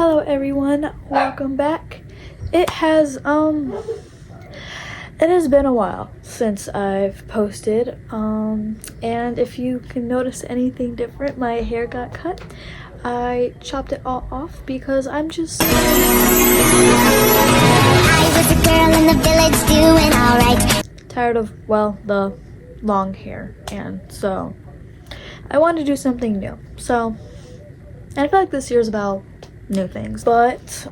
Hello everyone, welcome back. It has been a while since I've posted, and if you can notice anything different, my hair got cut. I chopped it all off because I'm just I was a girl in the village doing alright. tired of, well, the long hair, and so I wanted to do something new. And I feel like this year's about new things, but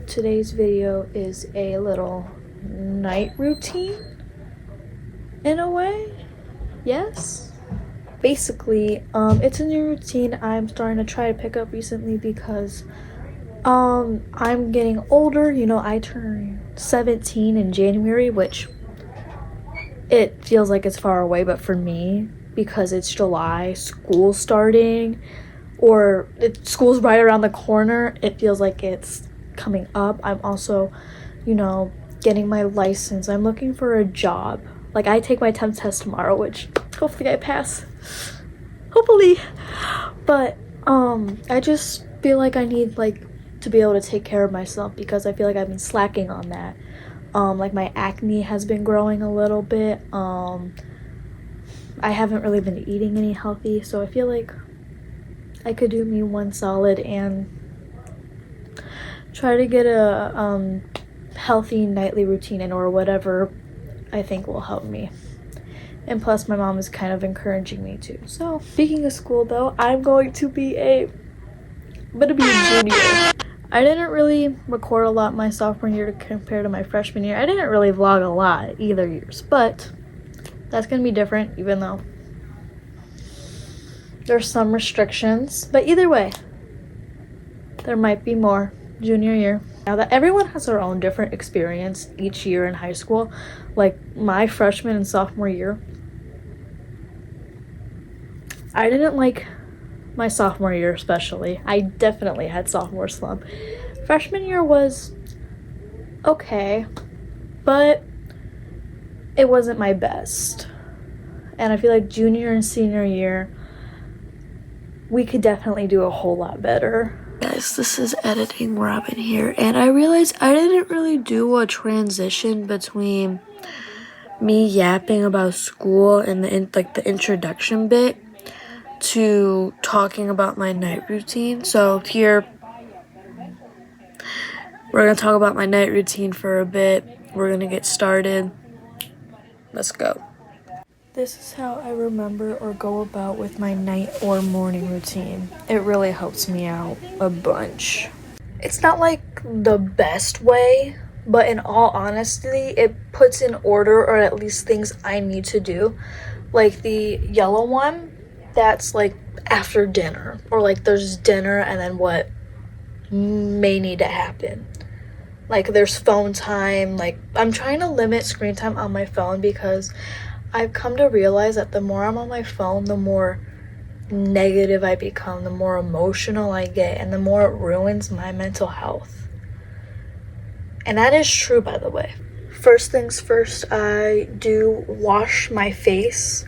today's video is a little night routine in a way. Yes, basically it's a new routine I'm starting to try to pick up recently because I'm getting older. You know, I turned 17 in January, which it feels like it's far away, but for me, because it's July, school starting, or school's right around the corner, it feels like it's coming up. I'm also, you know, getting my license. I'm looking for a job. Like, I take my temp test tomorrow, which hopefully I pass. Hopefully. But I just feel like I need to be able to take care of myself because I feel like I've been slacking on that. Like, my acne has been growing a little bit. I haven't really been eating any healthy, so I feel like I could do me one solid and try to get a healthy nightly routine in, or whatever I think will help me. And plus, my mom is kind of encouraging me too. So speaking of school though, I'm going to be a junior. I didn't really record a lot my sophomore year compared to my freshman year. I didn't really vlog a lot either years, but that's gonna be different, even though there's some restrictions. But either way, there might be more junior year. Now that everyone has their own different experience each year in high school, like my freshman and sophomore year, I didn't like my sophomore year especially. I definitely had sophomore slump. Freshman year was okay, but it wasn't my best. And I feel like junior and senior year, we could definitely do a whole lot better. Guys, this is editing Robin here, and I realized I didn't really do a transition between me yapping about school and the introduction bit to talking about my night routine. So here, we're gonna talk about my night routine for a bit. We're gonna get started. Let's go. This is how I remember or go about with my night or morning routine. It really helps me out a bunch. It's not like the best way, but in all honesty, it puts in order, or at least things I need to do. Like the yellow one, that's like after dinner, or like there's dinner and then what may need to happen. Like there's phone time. Like, I'm trying to limit screen time on my phone because I've come to realize that the more I'm on my phone, the more negative I become, the more emotional I get, and the more it ruins my mental health. And that is true, by the way. First things first, I do wash my face,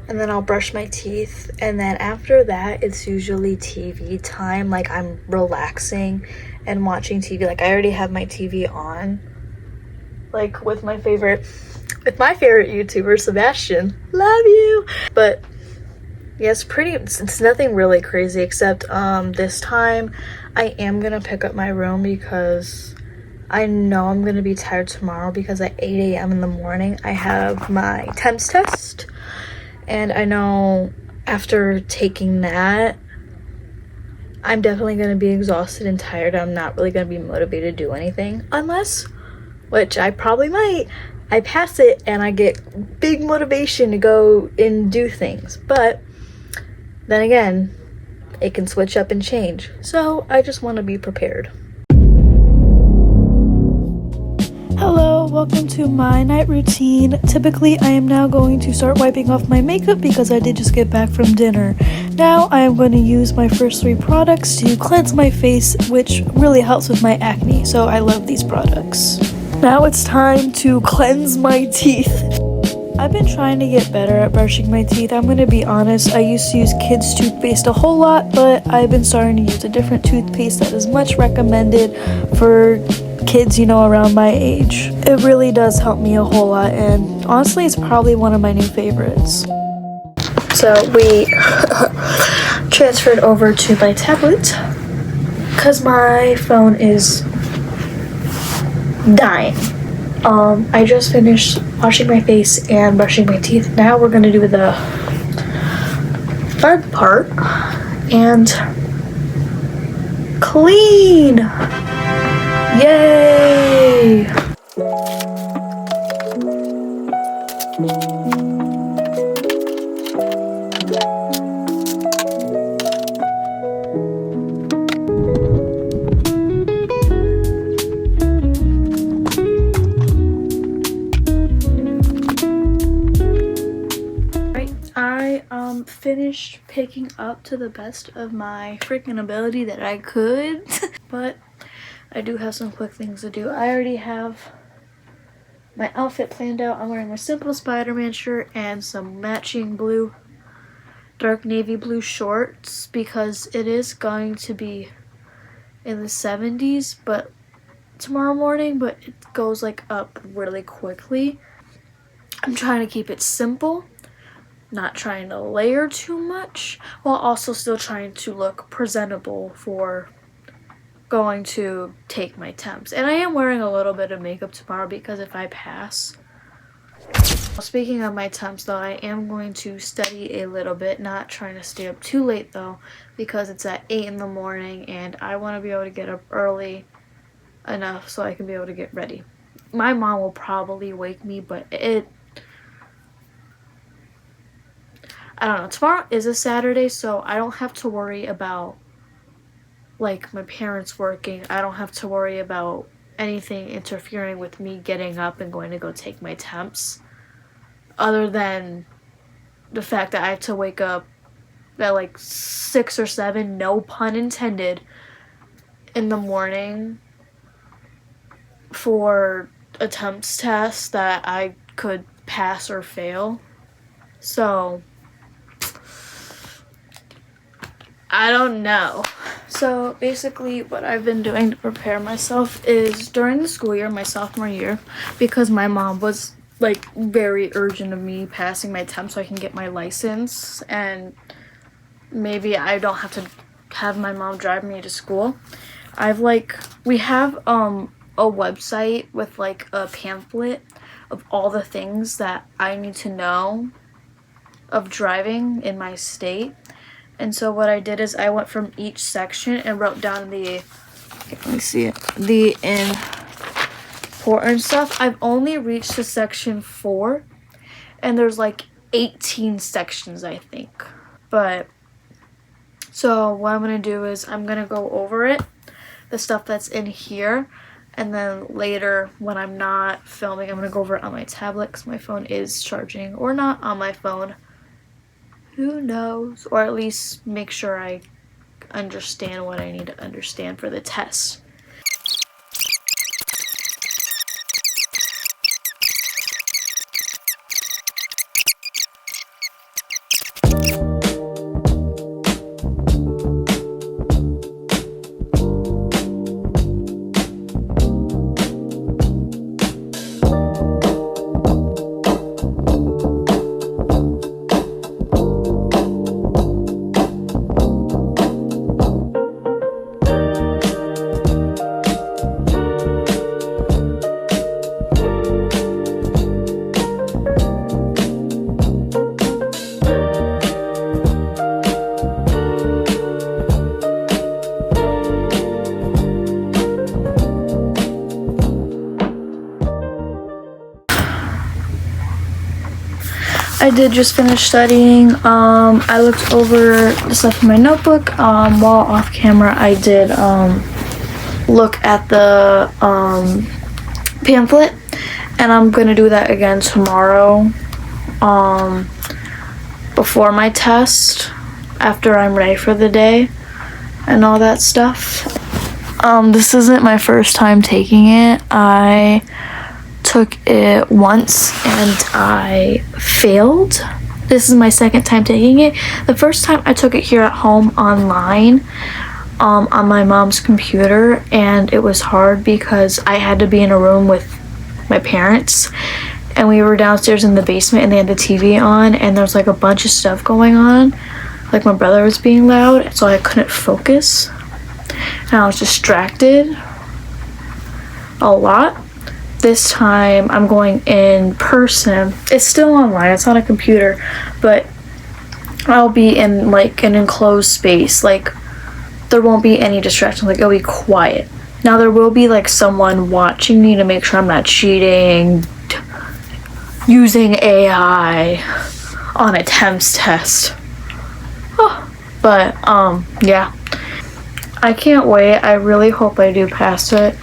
and then I'll brush my teeth, and then after that, it's usually TV time. Like, I'm relaxing and watching TV. Like, I already have my TV on, like with my favorite YouTuber, Sebastian. Love you. But yes, it's nothing really crazy, except this time I am gonna pick up my room because I know I'm gonna be tired tomorrow, because at 8 a.m. in the morning I have my temps test, and I know after taking that I'm definitely gonna be exhausted and tired. I'm not really gonna be motivated to do anything, unless, which I probably might, I pass it and I get big motivation to go and do things. But then again, it can switch up and change. So I just want to be prepared. Hello, welcome to my night routine. Typically, I am now going to start wiping off my makeup because I did just get back from dinner. Now I am going to use my first 3 products to cleanse my face, which really helps with my acne. So I love these products. Now it's time to cleanse my teeth. I've been trying to get better at brushing my teeth. I'm gonna be honest, I used to use kids' toothpaste a whole lot, but I've been starting to use a different toothpaste that is much recommended for kids, you know, around my age. It really does help me a whole lot, and honestly, it's probably one of my new favorites. So we transferred over to my tablet because my phone is dying. I just finished washing my face and brushing my teeth. Now we're gonna do the fun part and clean. Yay! I finished picking up to the best of my freaking ability that I could, but I do have some quick things to do. I already have my outfit planned out. I'm wearing my simple Spider-Man shirt and some matching blue, dark navy blue shorts because it is going to be in the 70s 's tomorrow morning, but it goes like up really quickly. I'm trying to keep it simple, not trying to layer too much, while also still trying to look presentable for going to take my temps. And I am wearing a little bit of makeup tomorrow because if I pass. Speaking of my temps though, I am going to study a little bit, not trying to stay up too late though, because it's at 8 in the morning and I want to be able to get up early enough so I can be able to get ready. My mom will probably wake me, but I don't know. Tomorrow is a Saturday, so I don't have to worry about like my parents working. I don't have to worry about anything interfering with me getting up and going to go take my temps, other than the fact that I have to wake up at like 6 or 7, no pun intended, in the morning for a temps test that I could pass or fail. So I don't know. So basically what I've been doing to prepare myself is during the school year, my sophomore year, because my mom was like very urgent of me passing my temp so I can get my license, and maybe I don't have to have my mom drive me to school. We have a website with like a pamphlet of all the things that I need to know of driving in my state. And so what I did is I went from each section and wrote down the important stuff. I've only reached to section 4, and there's like 18 sections, I think. But so what I'm gonna do is I'm gonna go over it, the stuff that's in here, and then later when I'm not filming, I'm gonna go over it on my tablet because my phone is charging, or not on my phone. Who knows? Or at least make sure I understand what I need to understand for the test. I did just finish studying. I looked over the stuff in my notebook. While off camera, I did look at the pamphlet, and I'm gonna do that again tomorrow before my test, after I'm ready for the day and all that stuff. This isn't my first time taking it. I took it once and I failed. This is my second time taking it. The first time I took it here at home online, on my mom's computer, and it was hard because I had to be in a room with my parents, and we were downstairs in the basement and they had the TV on, and there was like a bunch of stuff going on. Like my brother was being loud, so I couldn't focus. And I was distracted a lot. This time I'm going in person. It's still online, it's on a computer, but I'll be in like an enclosed space. Like there won't be any distractions, like it'll be quiet. Now there will be like someone watching me to make sure I'm not cheating, using AI on a TEMS test. But yeah, I can't wait. I really hope I do pass it.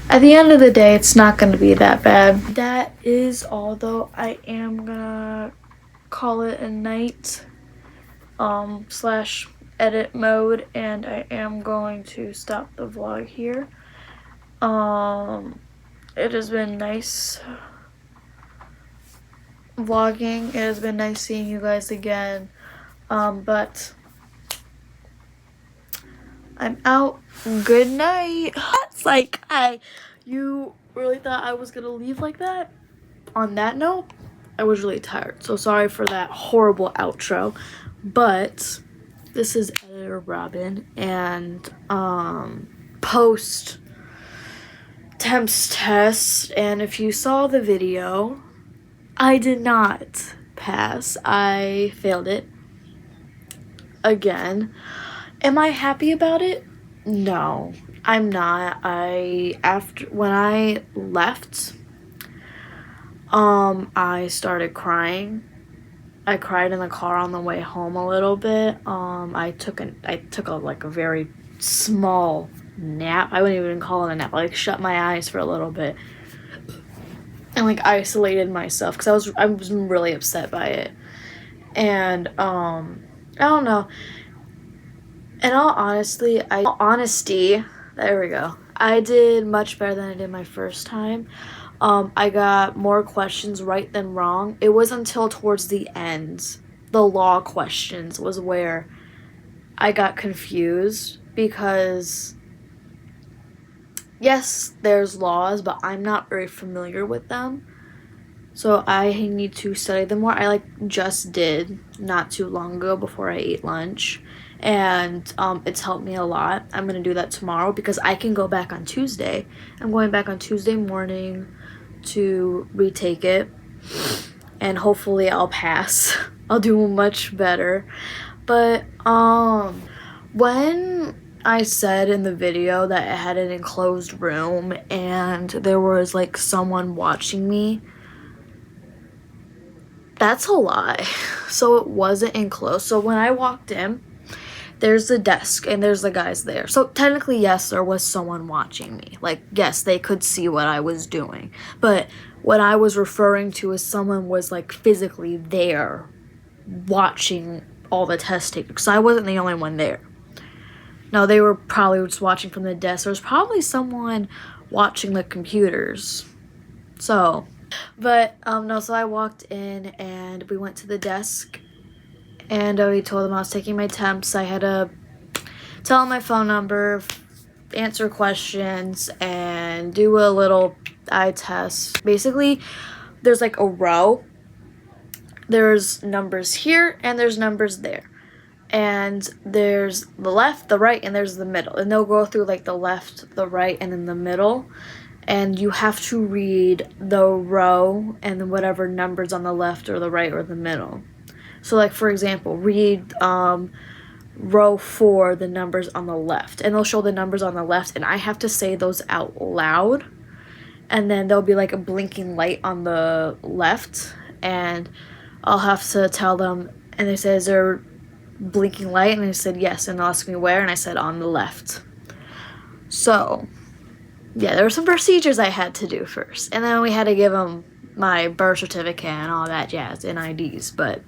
At the end of the day, it's not going to be that bad. That is all though. I am gonna call it a night slash edit mode, and I am going to stop the vlog here. It has been nice vlogging. It has been nice seeing you guys again. But I'm out. Good night. It's like you really thought I was gonna leave like that? On that note, I was really tired. So sorry for that horrible outro. But this is Editor Robin, and post TEMS test, and if you saw the video, I did not pass. I failed it again. Am I happy about it? No, I'm not. When I left, I started crying. I cried in the car on the way home a little bit. I took a very small nap. I wouldn't even call it a nap. I shut my eyes for a little bit and isolated myself because I was really upset by it. And I don't know. In all honesty, there we go. I did much better than I did my first time. I got more questions right than wrong. It was until towards the end, the law questions was where I got confused, because yes, there's laws, but I'm not very familiar with them. So I need to study them more. I just did not too long ago before I ate lunch. And it's helped me a lot. I'm going to do that tomorrow because I can go back on Tuesday. I'm going back on Tuesday morning to retake it. And hopefully I'll pass. I'll do much better. But when I said in the video that I had an enclosed room and there was someone watching me, that's a lie. So it wasn't enclosed. So when I walked in, there's the desk and there's the guys there. So technically, yes, there was someone watching me. Yes, they could see what I was doing. But what I was referring to is someone was physically there watching all the test takers. Because I wasn't the only one there. No, they were probably just watching from the desk. There was probably someone watching the computers. So, but no, so I walked in and we went to the desk. And we told them I was taking my temps. I had to tell them my phone number, answer questions, and do a little eye test. Basically, there's a row. There's numbers here, and there's numbers there. And there's the left, the right, and there's the middle. And they'll go through the left, the right, and then the middle. And you have to read the row and then whatever numbers on the left or the right or the middle. So, for example, read row 4, the numbers on the left. And they'll show the numbers on the left, and I have to say those out loud. And then there'll be, a blinking light on the left. And I'll have to tell them, and they say, is there blinking light? And I said, yes. And they'll ask me where, and I said, on the left. So, yeah, there were some procedures I had to do first. And then we had to give them my birth certificate and all that jazz and IDs. But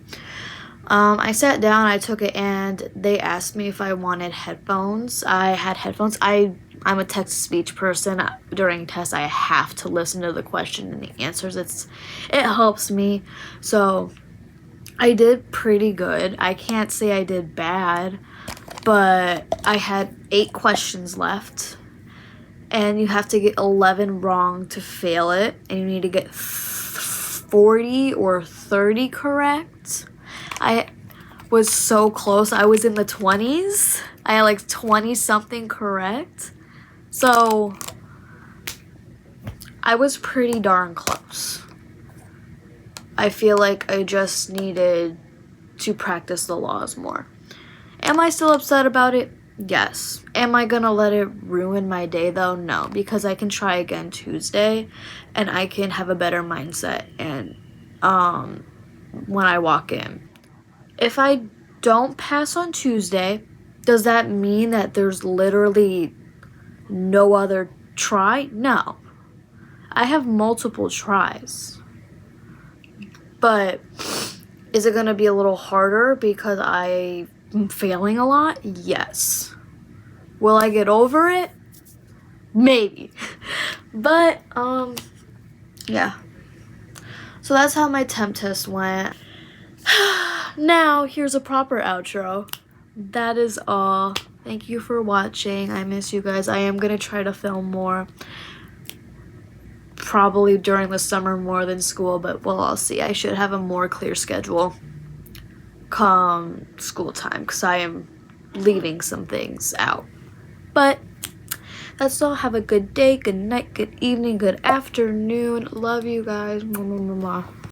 I sat down, I took it, and they asked me if I wanted headphones. I had headphones. I'm a text-to-speech person. During tests, I have to listen to the question and the answers. It helps me. So I did pretty good. I can't say I did bad, but I had 8 questions left, and you have to get 11 wrong to fail it, and you need to get 40 or 30 correct. I was so close. I was in the 20s. I had like 20 something correct. So I was pretty darn close. I feel like I just needed to practice the laws more. Am I still upset about it? Yes. Am I gonna let it ruin my day though? No, because I can try again Tuesday and I can have a better mindset and when I walk in. If I don't pass on Tuesday, does that mean that there's literally no other try? No. I have multiple tries. But is it gonna be a little harder because I'm failing a lot? Yes. Will I get over it? Maybe. But yeah. So that's how my temp test went. Now here's a proper outro. That is all. Thank you for watching. I miss you guys. I am gonna try to film more. Probably during the summer more than school, but we'll all see. I should have a more clear schedule come school time because I am leaving some things out. But that's all. Have a good day, good night, good evening, good afternoon. Love you guys. Mwah, mwah, mwah.